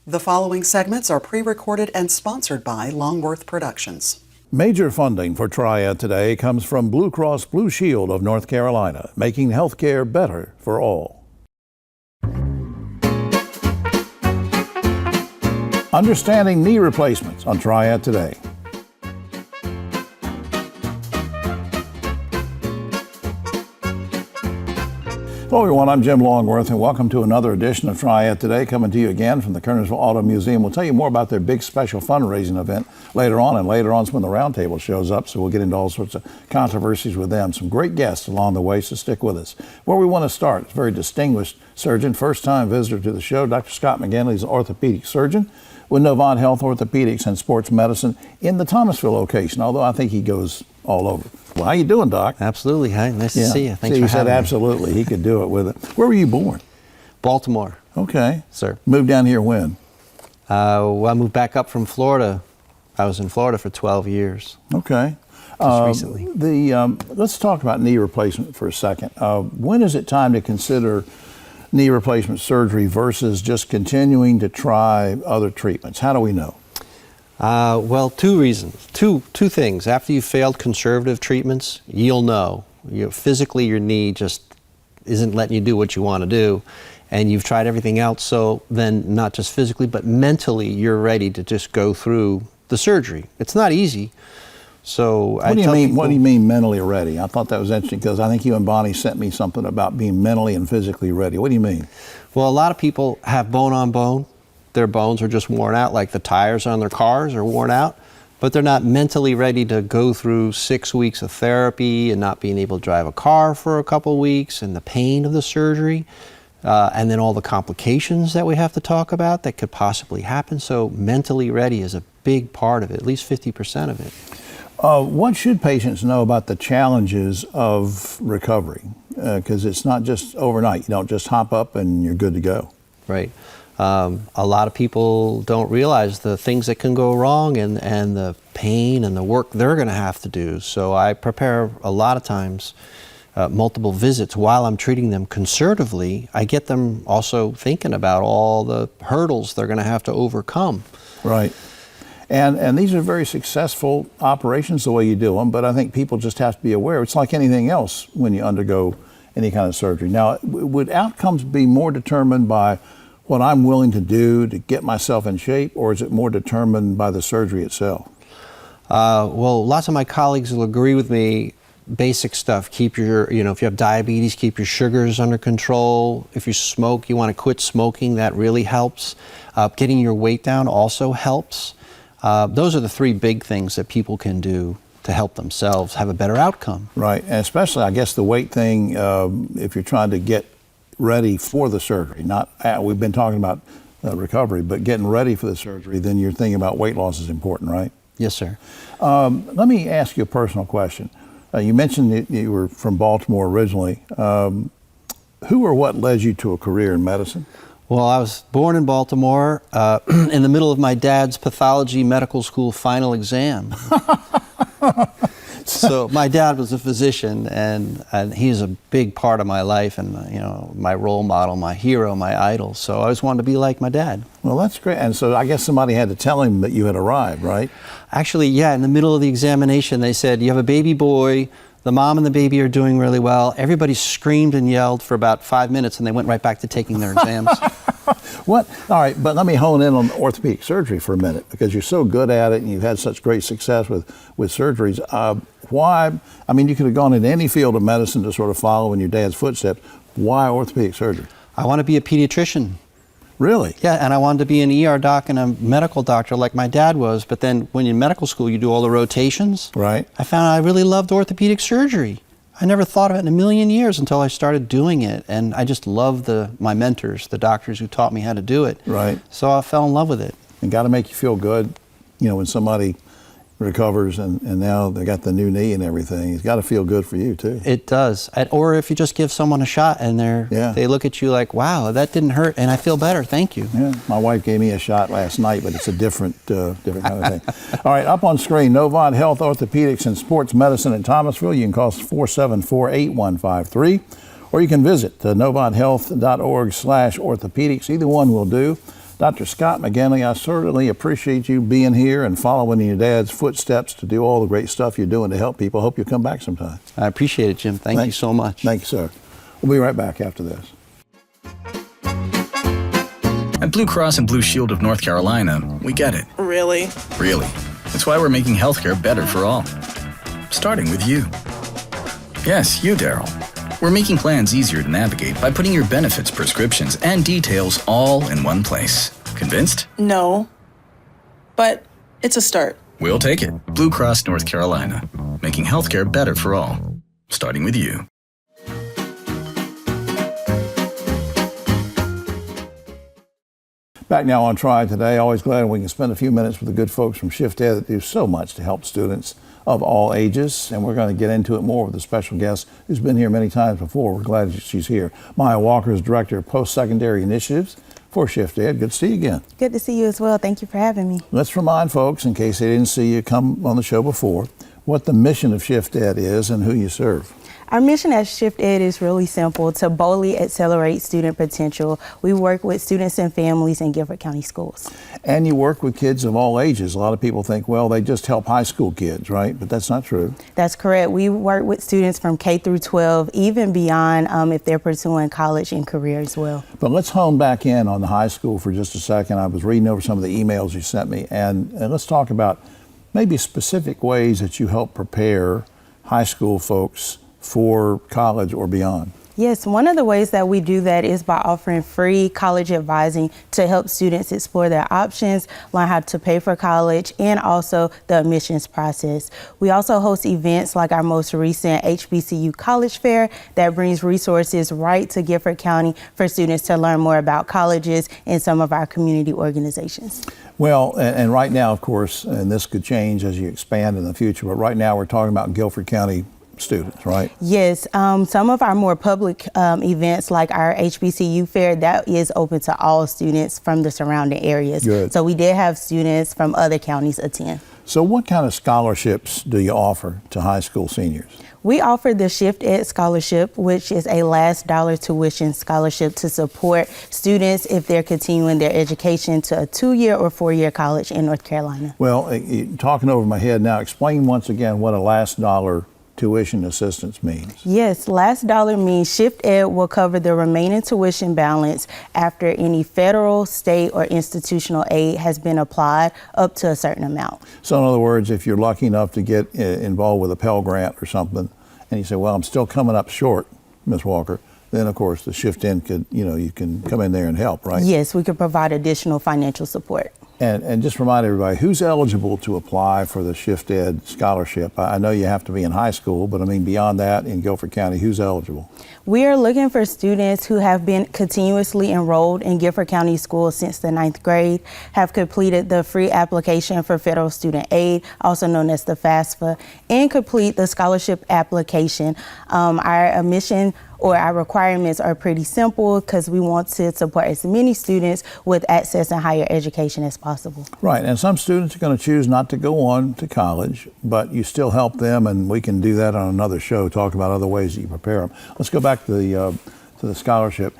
The following segments are pre-recorded and sponsored by Longworth Productions. Major funding for Triad Today comes from Blue Cross Blue Shield of North Carolina, making healthcare better for all. Understanding knee replacements on Triad Today. Hello everyone, I'm Jim Longworth and welcome to another edition of Triad Today, coming to you again from the Kernersville Auto Museum. We'll tell you more about their big special fundraising event later on, and later on is when the roundtable shows up, so we'll get into all sorts of controversies with them. Some great guests along the way, so stick with us. Where we want to start is a very distinguished surgeon, first-time visitor to the show, Dr. Scott McGinley is an orthopedic surgeon with Novant Health Orthopedics and Sports Medicine in the Thomasville location, although I think he goes all over. Well, how you doing, Doc? Absolutely. Hi, nice to see you. Thanks for you said having me. absolutely. He could do it with it. Where were you born? Baltimore. Okay. Sir. Moved down here when? Well, I moved back up from Florida. I was in Florida for 12 years. Okay. Just recently. Let's talk about knee replacement for a second. When is it time to consider knee replacement surgery versus just continuing to try other treatments? How do we know? Well, two reasons. Two things. After you've failed conservative treatments, you'll know. Physically, your knee just isn't letting you do what you want to do, and you've tried everything else, so then not just physically, but mentally, you're ready to just go through the surgery. It's not easy. So what do you mean mentally ready? I thought that was interesting because I think you and Bonnie sent me something about being mentally and physically ready. What do you mean? Well, a lot of people have bone on bone. Their bones are just worn out, like the tires on their cars are worn out, but they're not mentally ready to go through 6 weeks of therapy and not being able to drive a car for a couple of weeks, and the pain of the surgery, and then all the complications that we have to talk about that could possibly happen. So mentally ready is a big part of it, at least 50% of it. What should patients know about the challenges of recovery? Because it's not just overnight. You don't just hop up and you're good to go. Right. A lot of people don't realize the things that can go wrong and the pain and the work they're going to have to do. So I prepare a lot of times multiple visits while I'm treating them conservatively. I get them also thinking about all the hurdles they're going to have to overcome. Right. And these are very successful operations the way you do them, but I think people just have to be aware. It's like anything else when you undergo any kind of surgery. Now, would outcomes be more determined by what I'm willing to do to get myself in shape, or is it more determined by the surgery itself? Well, lots of my colleagues will agree with me. Basic stuff, keep your, if you have diabetes, keep your sugars under control. If you smoke, you want to quit smoking, that really helps. Getting your weight down also helps. Those are the three big things that people can do to help themselves have a better outcome. Right, and especially, I guess, the weight thing, if you're trying to get ready for the surgery, we've been talking about recovery, but getting ready for the surgery, then you're thinking about weight loss is important, right? Yes, sir. Let me ask you a personal question. You mentioned that you were from Baltimore originally. Who or what led you to a career in medicine? Well, I was born in Baltimore in the middle of my dad's pathology medical school final exam. So my dad was a physician, and he's a big part of my life, and my role model, my hero, my idol. So I always wanted to be like my dad. Well, that's great. And so I guess somebody had to tell him that you had arrived, right? Actually, yeah. In the middle of the examination, they said, "You have a baby boy. The mom and the baby are doing really well." Everybody screamed and yelled for about 5 minutes, and they went right back to taking their exams. What? All right, but let me hone in on orthopedic surgery for a minute, because you're so good at it and you've had such great success with surgeries. Why? I mean, you could have gone into any field of medicine to sort of follow in your dad's footsteps. Why orthopedic surgery? I want to be a pediatrician. Really? Yeah, and I wanted to be an ER doc and a medical doctor like my dad was, but then when you're in medical school, you do all the rotations. Right. I found I really loved orthopedic surgery. I never thought of it in a million years until I started doing it, and I just loved my mentors, the doctors who taught me how to do it. Right. So I fell in love with it. And got to make you feel good, when somebody recovers and now they got the new knee and everything. It's got to feel good for you too. It does. Or if you just give someone a shot and they look at you like, wow, that didn't hurt and I feel better, thank you. Yeah, my wife gave me a shot last night, but it's a different kind of thing. All right, up on screen, Novant Health Orthopedics and Sports Medicine in Thomasville. You can call us 474-8153, or you can visit novanthealth.org/orthopedics. Either one will do. Dr. Scott McGinley, I certainly appreciate you being here and following in your dad's footsteps to do all the great stuff you're doing to help people. Hope you'll come back sometime. I appreciate it, Jim. Thank you so much. Thank you, sir. We'll be right back after this. At Blue Cross and Blue Shield of North Carolina, we get it. Really? Really. That's why we're making healthcare better for all. Starting with you. Yes, you, Daryl. We're making plans easier to navigate by putting your benefits, prescriptions, and details all in one place. Convinced? No. But it's a start. We'll take it. Blue Cross North Carolina. Making healthcare better for all. Starting with you. Back now on Triad Today. Always glad we can spend a few minutes with the good folks from Shift Ed that do so much to help students of all ages. And we're going to get into it more with a special guest who's been here many times before. We're glad she's here. Maya Walker is Director of Post-Secondary Initiatives for Shift Ed. Good to see you again. Good to see you as well. Thank you for having me. Let's remind folks, in case they didn't see you come on the show before, what the mission of Shift Ed is and who you serve. Our mission at Shift Ed is really simple: to boldly accelerate student potential. We work with students and families in Guilford County schools. And you work with kids of all ages. A lot of people think, well, they just help high school kids, right? But that's not true. That's correct. We work with students from K through 12, even beyond if they're pursuing college and career as well. But let's hone back in on the high school for just a second. I was reading over some of the emails you sent me, and let's talk about maybe specific ways that you help prepare high school folks for college or beyond. Yes, one of the ways that we do that is by offering free college advising to help students explore their options, learn how to pay for college, and also the admissions process. We also host events like our most recent HBCU College Fair that brings resources right to Guilford County for students to learn more about colleges and some of our community organizations. Well, and right now, of course, and this could change as you expand in the future, but right now we're talking about Guilford County students, right? Yes, some of our more public events like our HBCU fair, that is open to all students from the surrounding areas. Good. So we did have students from other counties attend. So what kind of scholarships do you offer to high school seniors? We offer the Shift Ed Scholarship, which is a last dollar tuition scholarship to support students if they're continuing their education to a 2-year or 4-year college in North Carolina. Well, talking over my head now, explain once again what a last dollar tuition assistance means. Yes, last dollar means Shift Ed will cover the remaining tuition balance after any federal, state, or institutional aid has been applied up to a certain amount. So in other words, if you're lucky enough to get involved with a Pell Grant or something, and you say, well, I'm still coming up short, Ms. Walker, then of course the Shift Ed could, you can come in there and help, right? Yes, we could provide additional financial support. And just remind everybody, who's eligible to apply for the Shift Ed scholarship? I know you have to be in high school, but I mean beyond that in Guilford County, who's eligible? We are looking for students who have been continuously enrolled in Guilford County schools since the 9th grade, have completed the free application for federal student aid, also known as the FAFSA, and complete the scholarship application. Our admission or our requirements are pretty simple because we want to support as many students with access and higher education as possible. Right, and some students are going to choose not to go on to college, but you still help them, and we can do that on another show, talk about other ways that you prepare them. Let's go back to the scholarship.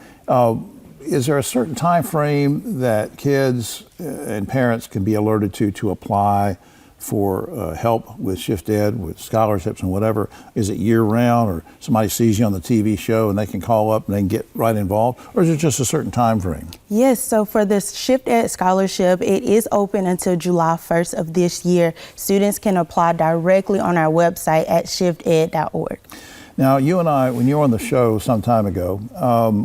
Is there a certain time frame that kids and parents can be alerted to apply for help with Shift Ed, with scholarships and whatever? Is it year round, or somebody sees you on the TV show and they can call up and they can get right involved, or is it just a certain time frame? Yes, so for the Shift Ed scholarship, it is open until July 1st of this year. Students can apply directly on our website at shifted.org. Now, you and I, when you were on the show some time ago,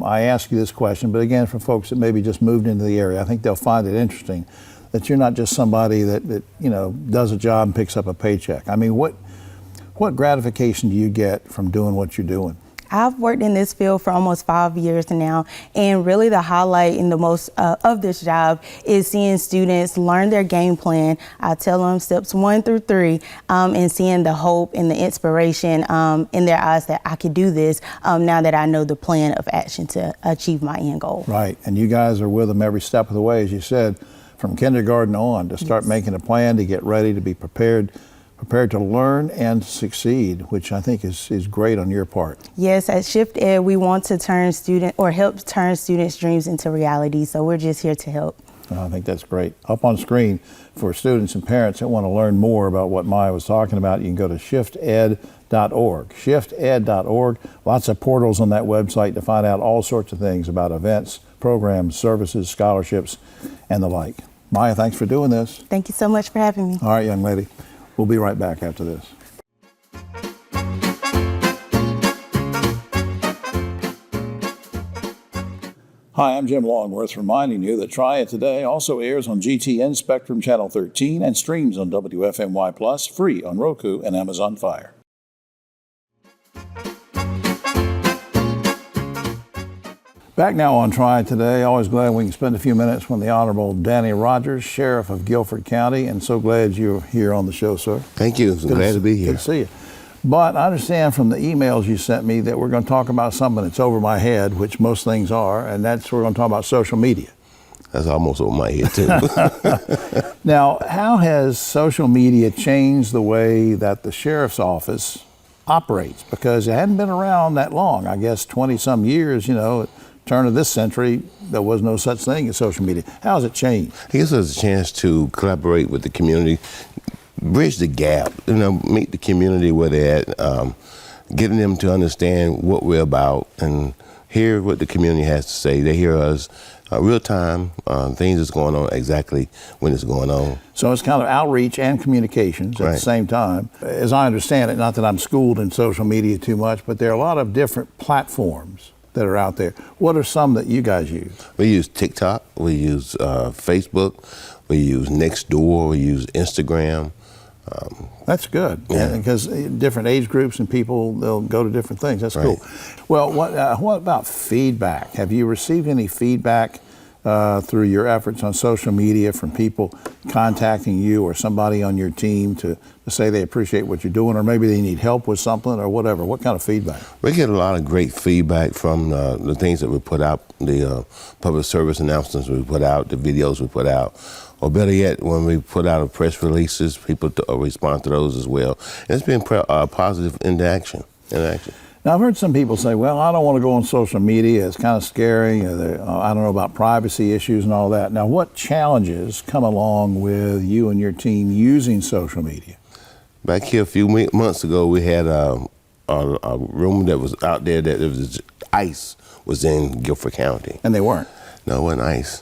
I asked you this question, but again, for folks that maybe just moved into the area, I think they'll find it interesting that you're not just somebody that does a job and picks up a paycheck. I mean, what gratification do you get from doing what you're doing? I've worked in this field for almost 5 years now, and really the highlight in the most of this job is seeing students learn their game plan. I tell them steps 1 through 3, and seeing the hope and the inspiration in their eyes that I could do this now that I know the plan of action to achieve my end goal. Right, and you guys are with them every step of the way, as you said, from kindergarten on, to start making a plan, to get ready, to be prepared to learn and succeed, which I think is great on your part. Yes, at Shift Ed, we want to help turn students' dreams into reality, so we're just here to help. I think that's great. Up on screen for students and parents that want to learn more about what Maya was talking about, you can go to shifted.org. Shifted.org. Lots of portals on that website to find out all sorts of things about events, programs, services, scholarships, and the like. Maya, thanks for doing this. Thank you so much for having me. All right, young lady. We'll be right back after this. Hi, I'm Jim Longworth, reminding you that Try It Today also airs on GTN Spectrum Channel 13 and streams on WFMY Plus, free on Roku and Amazon Fire. Back now on Try It Today. Always glad we can spend a few minutes with the Honorable Danny Rogers, Sheriff of Guilford County, and so glad you're here on the show, sir. Thank you. Glad to be here. Good to see you. But I understand from the emails you sent me that we're going to talk about something that's over my head, which most things are, and that's we're going to talk about social media. That's almost over my head, too. Now, how has social media changed the way that the sheriff's office operates? Because it hadn't been around that long, I guess 20-some years, turn of this century, there was no such thing as social media. How has it changed? It gives us a chance to collaborate with the community, bridge the gap, meet the community where they're at, getting them to understand what we're about and hear what the community has to say. They hear us real time, things that's going on exactly when it's going on. So it's kind of outreach and communications at the same time. As I understand it, not that I'm schooled in social media too much, but there are a lot of different platforms that are out there. What are some that you guys use? We use TikTok, we use Facebook, we use Nextdoor, we use Instagram. That's good, because different age groups and people, they'll go to different things. That's cool. Well, what about feedback? Have you received any feedback through your efforts on social media from people contacting you or somebody on your team to say they appreciate what you're doing, or maybe they need help with something or whatever? What kind of feedback? We get a lot of great feedback from the things that we put out, the public service announcements we put out, the videos we put out. Or better yet, when we put out press releases, people respond to those as well. And it's been positive interaction. Now, I've heard some people say, well, I don't want to go on social media. It's kind of scary. I don't know about privacy issues and all that. Now, what challenges come along with you and your team using social media? Back here a few months ago, we had a room that was out there that was ICE was in Guilford County. And they weren't? No, it wasn't ICE.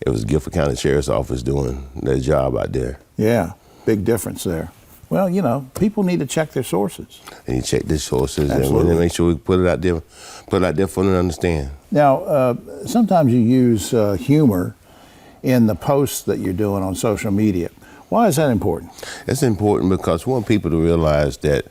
It was Guilford County Sheriff's Office doing their job out there. Yeah, big difference there. Well, people need to check their sources. And you check their sources. Absolutely. And make sure we put it out there for them to understand. Now, sometimes you use humor in the posts that you're doing on social media. Why is that important? It's important because we want people to realize that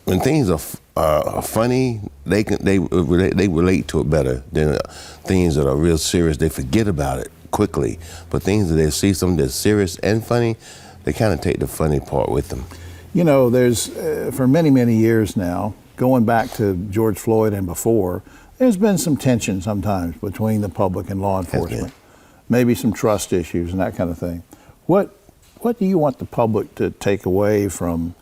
when things are funny, they relate to it better than things that are real serious. They forget about it quickly. But things that they see something that's serious and funny, they kind of take the funny part with them. There's, for many, many years now, going back to George Floyd and before, there's been some tension sometimes between the public and law enforcement. Maybe some trust issues and that kind of thing. What do you want the public to take away from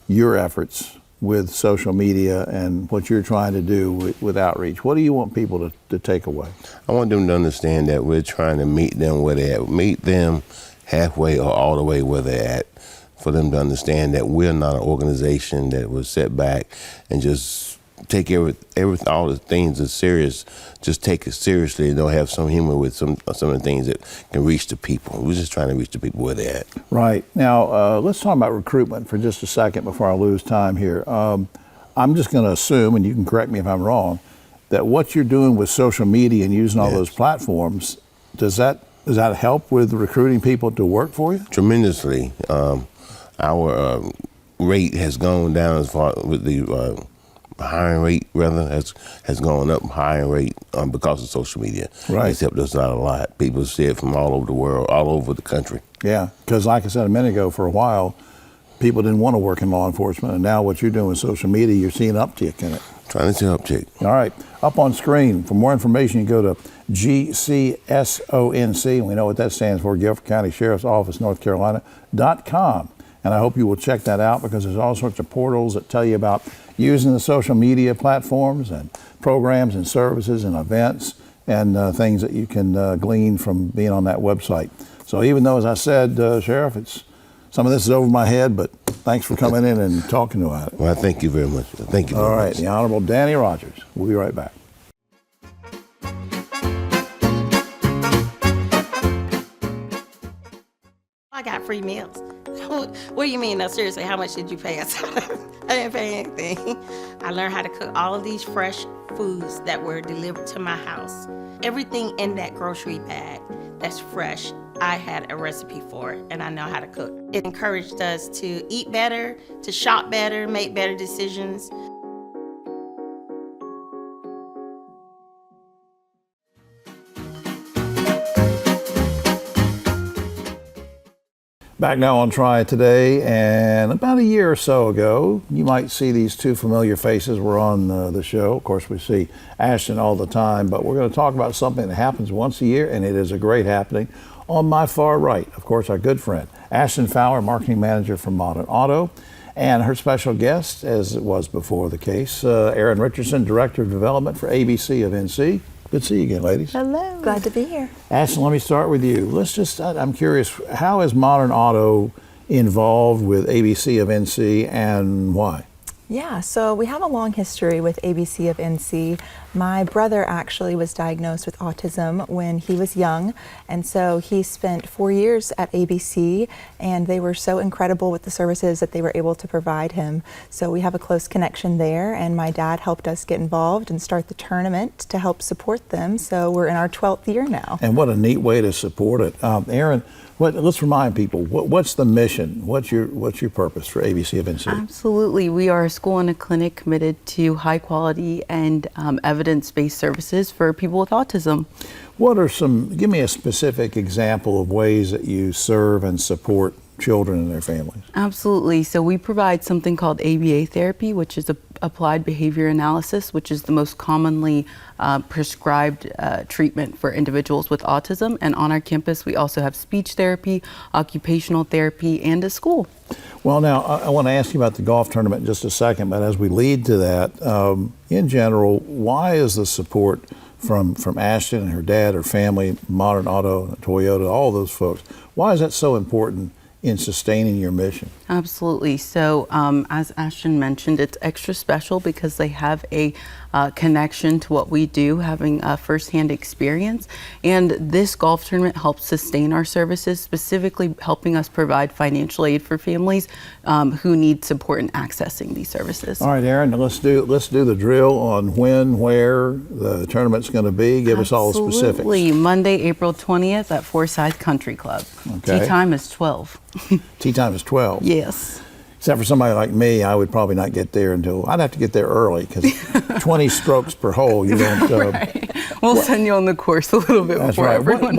your efforts with social media and what you're trying to do with outreach? What do you want people to take away? I want them to understand that we're trying to meet them where they're at, meet them halfway or all the way where they're at, for them to understand that we're not an organization that was set back and just take all the things that's serious, just take it seriously and don't have some humor with some of the things that can reach the people. We're just trying to reach the people where they're at. Right. Now, let's talk about recruitment for just a second before I lose time here. I'm just going to assume, and you can correct me if I'm wrong, that what you're doing with social media and using all those platforms, does that help with recruiting people to work for you? Tremendously. Our rate has gone down as far with the hiring rate, rather, has gone up hiring rate because of social media. Right. It's helped us out a lot. People see it from all over the world, all over the country. Yeah, because like I said a minute ago, for a while, people didn't want to work in law enforcement, and now what you're doing with social media, you're seeing an uptick in it. Trying to see an uptick. All right, up on screen. For more information, you go to GCSONC, and we know what that stands for, Guilford County Sheriff's Office, North Carolina.com. And I hope you will check that out, because there's all sorts of portals that tell you about using the social media platforms and programs and services and events and things that you can glean from being on that website. So even though, as I said, Sheriff, some of this is over my head, but thanks for coming in and talking about it. Well, thank you very much. Thank you very much. All right, the Honorable Danny Rogers. We'll be right back. I got free meals. What do you mean? No, seriously, how much did you pay us? I didn't pay anything. I learned how to cook all of these fresh foods that were delivered to my house. Everything in that grocery bag that's fresh, I had a recipe for it, and I know how to cook. It encouraged us to eat better, to shop better, make better decisions. Back now on Try Today, and about a year or so ago, you might see these two familiar faces were on the show. Of course, we see Ashton all the time, but we're going to talk about something that happens once a year, and it is a great happening. On my far right, of course, our good friend, Ashton Fowler, Marketing Manager for Modern Auto, and her special guest, as it was before the case, Erin Richardson, Director of Development for ABC of NC. Good to see you again, ladies. Hello. Glad to be here. Ashton, let me start with you. I'm curious, how is Modern Auto involved with ABC of NC and why? Yeah, so we have a long history with ABC of NC. My brother actually was diagnosed with autism when he was young, and so he spent 4 years at ABC, and they were so incredible with the services that they were able to provide him. So we have a close connection there, and my dad helped us get involved and start the tournament to help support them. So we're in our 12th year now. And what a neat way to support it. Erin, let's remind people, what's the mission? What's your purpose for ABC of NC? Absolutely. We are a school and a clinic committed to high quality and evidence-based services for people with autism. Give me a specific example of ways that you serve and support children and their families. Absolutely. So we provide something called ABA therapy, which is applied behavior analysis, which is the most commonly prescribed treatment for individuals with autism. And on our campus, we also have speech therapy, occupational therapy, and a school. Well, now, I want to ask you about the golf tournament in just a second, but as we lead to that, in general, why is the support from Ashton and her dad, her family, Modern Auto, Toyota, all those folks, why is that so important in sustaining your mission? Absolutely. So as Ashton mentioned, it's extra special because they have a connection to what we do, having a firsthand experience. And this golf tournament helps sustain our services, specifically helping us provide financial aid for families who need support in accessing these services. All right, Erin, let's do the drill on when, where the tournament's going to be. Give us all the specifics. Absolutely. Monday, April 20th at Forsyth Country Club. Okay. Tee time is 12. Tee time is 12. Yes. Except for somebody like me, I would probably not get there I'd have to get there early because 20 strokes per hole, you don't. Right. We'll send you on the course a little bit That's before right. everyone.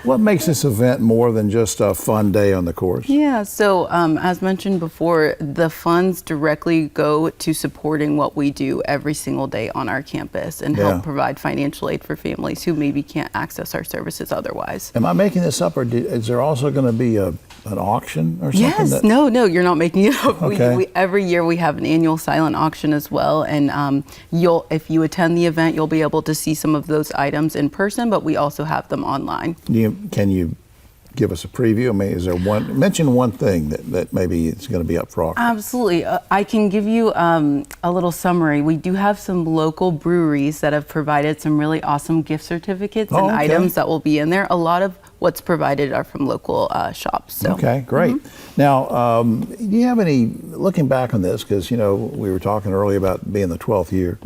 What makes this event more than just a fun day on the course? Yeah, so as mentioned before, the funds directly go to supporting what we do every single day on our campus and help provide financial aid for families who maybe can't access our services otherwise. Am I making this up, or is there also going to be an auction or something? Yes, no, you're not making it up. Okay. Every year we have an annual silent auction as well, and if you attend the event, you'll be able to see some of those items in person, but we also have them online. Can you give us a preview? I mean, mention one thing that maybe it's going to be up for auction. Absolutely. I can give you a little summary. We do have some local breweries that have provided some really awesome gift certificates and items that will be in there. A lot of what's provided are from local shops. So. Okay, great. Now, do you have any, looking back on this, because, we were talking earlier about being the 12th year,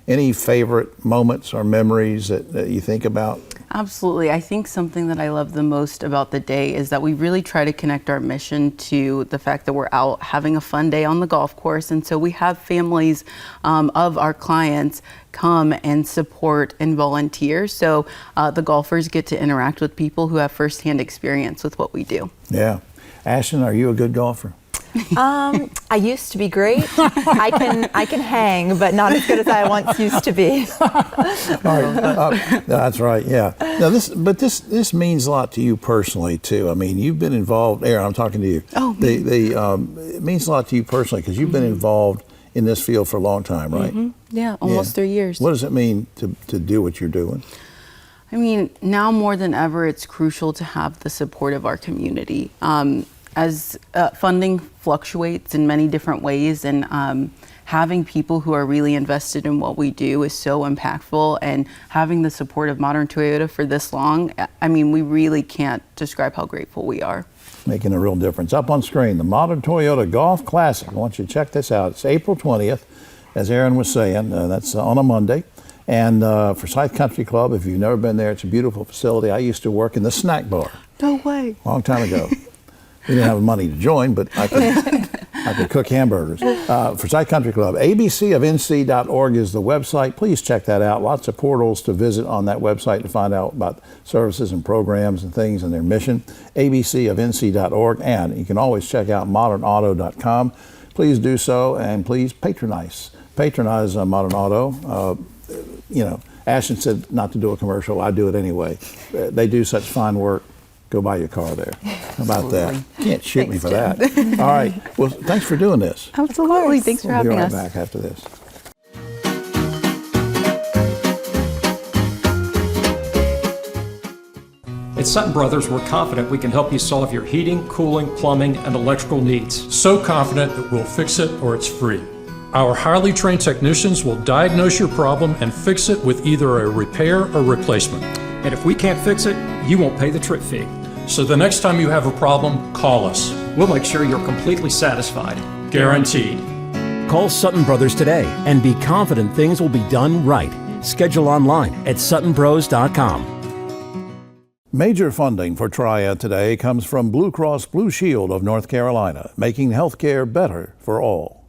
any favorite moments or memories that you think about? Absolutely. I think something that I love the most about the day is that we really try to connect our mission to the fact that we're out having a fun day on the golf course. And so we have families of our clients come and support and volunteer. So the golfers get to interact with people who have firsthand experience with what we do. Yeah. Ashton, are you a good golfer? I used to be great. I can hang, but not as good as I once used to be. All right. That's right. Yeah. Now this means a lot to you personally too. I mean, you've been involved. Erin, I'm talking to you. Oh. It means a lot to you personally because you've been involved in this field for a long time, right? Yeah, almost 3 years. What does it mean to do what you're doing? I mean, now more than ever, it's crucial to have the support of our community. As funding fluctuates in many different ways, and having people who are really invested in what we do is so impactful, and having the support of Modern Toyota for this long, I mean, we really can't describe how grateful we are. Making a real difference. Up on screen, the Modern Toyota Golf Classic. I want you to check this out. It's April 20th, as Aaron was saying. That's on a Monday. And Forsyth Country Club, if you've never been there, it's a beautiful facility. I used to work in the snack bar. No way. Long time ago. We didn't have the money to join, but I could cook hamburgers. Forsyth Country Club, abcofnc.org is the website. Please check that out. Lots of portals to visit on that website to find out about services and programs and things and their mission. abcofnc.org, and you can always check out modernauto.com. Please do so, and please patronize Modern Auto. Ashton said not to do a commercial. I do it anyway. They do such fine work. Go buy your car there. How about that? You can't shoot me for that. All right. Well, thanks for doing this. Absolutely. Thanks for having us. We'll be right back after this. At Sutton Brothers, we're confident we can help you solve your heating, cooling, plumbing, and electrical needs. So confident that we'll fix it or it's free. Our highly trained technicians will diagnose your problem and fix it with either a repair or replacement. And if we can't fix it, you won't pay the trip fee. So the next time you have a problem, call us. We'll make sure you're completely satisfied. Guaranteed. Call Sutton Brothers today and be confident things will be done right. Schedule online at suttonbros.com. Major funding for Triad Today comes from Blue Cross Blue Shield of North Carolina, making health care better for all.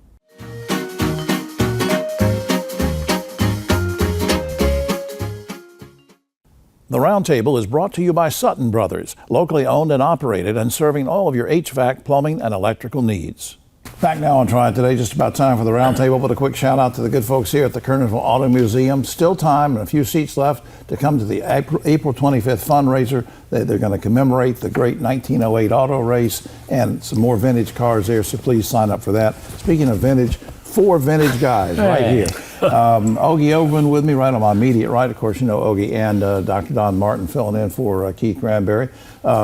The Roundtable is brought to you by Sutton Brothers, locally owned and operated and serving all of your HVAC, plumbing, and electrical needs. Back now on Triad Today, just about time for the Roundtable, but a quick shout out to the good folks here at the Kernersville Auto Museum. Still time and a few seats left to come to the April 25th fundraiser. They're going to commemorate the great 1908 auto race and some more vintage cars there, so please sign up for that. Speaking of vintage, 4 vintage guys right here. Ogie Overman with me right on my immediate right. Of course, you know Ogie, and Dr. Don Martin filling in for Keith Granberry,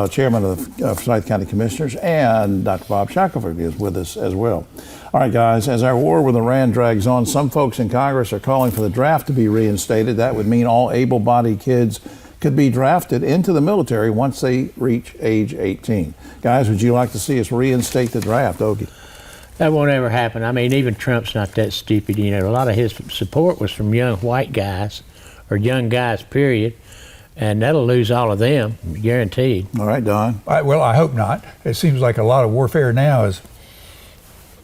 chairman of the Forsyth County Commissioners, and Dr. Bob Shackelford is with us as well. All right, guys, as our war with Iran drags on, some folks in Congress are calling for the draft to be reinstated. That would mean all able-bodied kids could be drafted into the military once they reach age 18. Guys, would you like to see us reinstate the draft, Ogie? That won't ever happen. I mean, even Trump's not that stupid. You know, a lot of his support was from young white guys, or young guys, period, and that'll lose all of them, guaranteed. All right, Don. Well, I hope not. It seems like a lot of warfare now is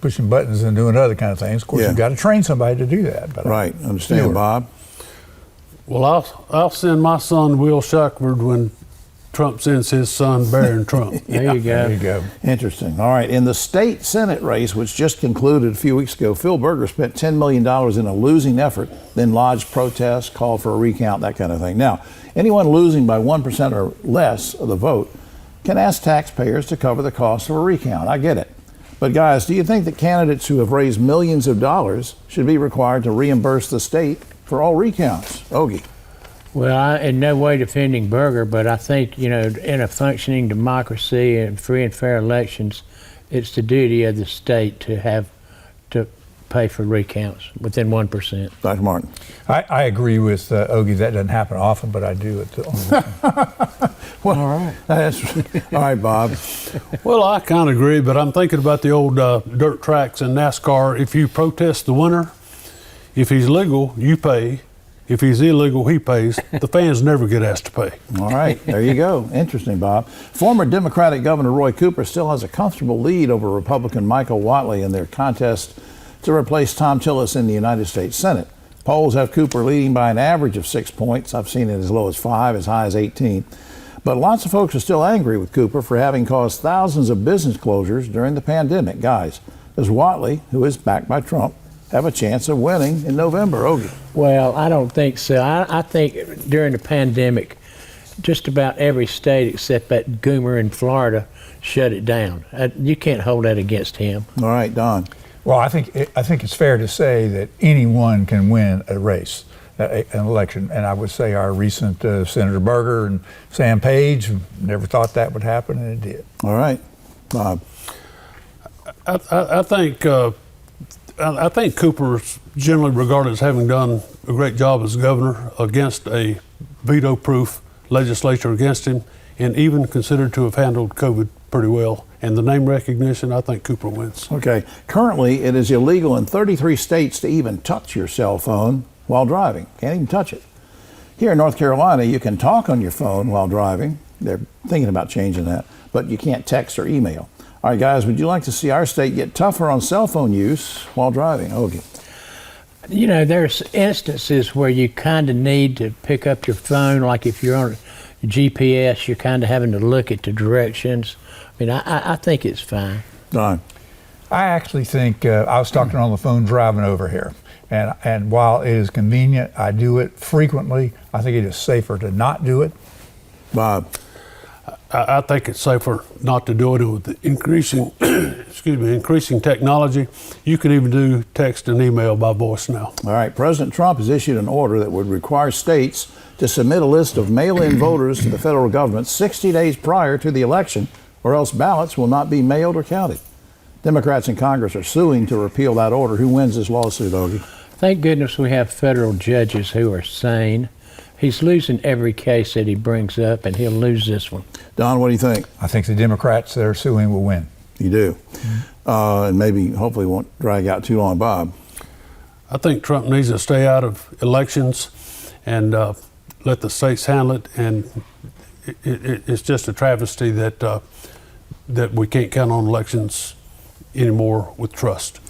pushing buttons and doing other kind of things. Of course, you've got to train somebody to do that. But right, understand, Bob. Well, I'll send my son Will Shackelford when Trump sends his son Barron Trump. There you go. There you go. Interesting. All right. In the state Senate race, which just concluded a few weeks ago, Phil Berger spent $10 million in a losing effort, then lodged protests, called for a recount, that kind of thing. Now, anyone losing by 1% or less of the vote can ask taxpayers to cover the cost of a recount. I get it. But guys, do you think that candidates who have raised millions of dollars should be required to reimburse the state for all recounts? Ogie. Well, I in no way defending Berger, but I think, you know, in a functioning democracy and free and fair elections, it's the duty of the state to have to pay for recounts within 1%. Dr. Martin. I agree with Ogie. That doesn't happen often, but I do it. Well, all right. All right, Bob. Well, I kind of agree, but I'm thinking about the old dirt tracks in NASCAR. If you protest the winner, if he's legal, you pay. If he's illegal, he pays. The fans never get asked to pay. All right, there you go. Interesting, Bob. Former Democratic Governor Roy Cooper still has a comfortable lead over Republican Michael Whatley in their contest to replace Tom Tillis in the United States Senate. Polls have Cooper leading by an average of 6 points. I've seen it as low as 5, as high as 18. But lots of folks are still angry with Cooper for having caused thousands of business closures during the pandemic. Guys, does Whatley, who is backed by Trump, have a chance of winning in November, Ogie? Well, I don't think so. I think during the pandemic, just about every state except that Goomer in Florida shut it down. You can't hold that against him. All right, Don. Well, I think it's fair to say that anyone can win a race. an election. And I would say our recent Senator Berger and Sam Page never thought that would happen, and it did. All right, Bob. I think Cooper's generally regarded as having done a great job as governor against a veto-proof legislature against him, and even considered to have handled COVID pretty well. And the name recognition, I think Cooper wins. Okay. Currently, it is illegal in 33 states to even touch your cell phone while driving. Can't even touch it. Here in North Carolina, you can talk on your phone while driving. They're thinking about changing that, but you can't text or email. All right, guys, would you like to see our state get tougher on cell phone use while driving? Okay. You know, there's instances where you kind of need to pick up your phone, like if you're on GPS, you're kind of having to look at the directions. I mean, I think it's fine. Don. I actually think, I was talking on the phone driving over here, and while it is convenient, I do it frequently. I think it is safer to not do it. Bob. I think it's safer not to do it with the increasing, increasing technology. You can even do text and email by voice now. All right, President Trump has issued an order that would require states to submit a list of mail-in voters to the federal government 60 days prior to the election, or else ballots will not be mailed or counted. Democrats in Congress are suing to repeal that order. Who wins this lawsuit, Ogie? Thank goodness we have federal judges who are sane. He's losing every case that he brings up, and he'll lose this one. Don, what do you think? I think the Democrats that are suing will win. You do? And maybe, hopefully, won't drag out too long. Bob? I think Trump needs to stay out of elections and let the states handle it. And it's just a travesty that we can't count on elections anymore with trust.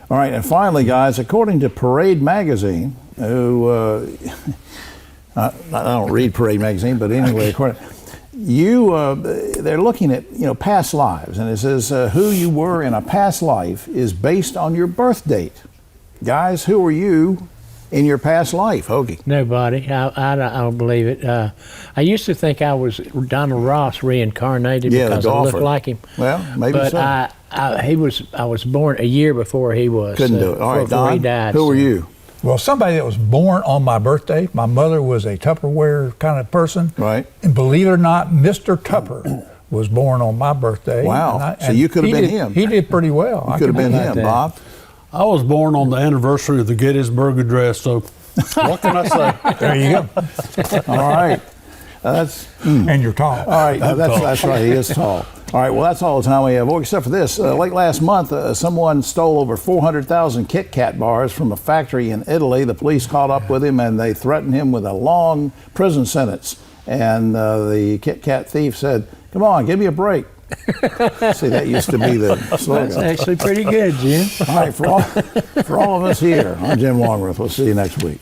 All right, and finally, guys, according to Parade magazine, who I don't read Parade magazine, but anyway, according they're looking at past lives, and it says who you were in a past life is based on your birth date. Guys, who were you in your past life, Hoagie? Nobody. I don't believe it. I used to think I was Donald Ross reincarnated because I looked like him. Well, maybe but so. I was born a year before he was. Couldn't do it. All right, Don, he died. who were you? Well, somebody that was born on my birthday. My mother was a Tupperware kind of person. Right. And believe it or not, Mr. Tupper was born on my birthday. Wow. So you could have been him. He did pretty well. You could have been him, Bob. I was born on the anniversary of the Gettysburg Address, so what can I say? There you go. All right. And you're tall. All right. That's right. He is tall. All right, well, that's all the time we have, except for this. Late last month, someone stole over 400,000 Kit Kat bars from a factory in Italy. The police caught up with him, and they threatened him with a long prison sentence. And the Kit Kat thief said, "Come on, give me a break." See, that used to be the slogan. That's actually pretty good, Jim. All right, for all of us here, I'm Jim Longworth. We'll see you next week.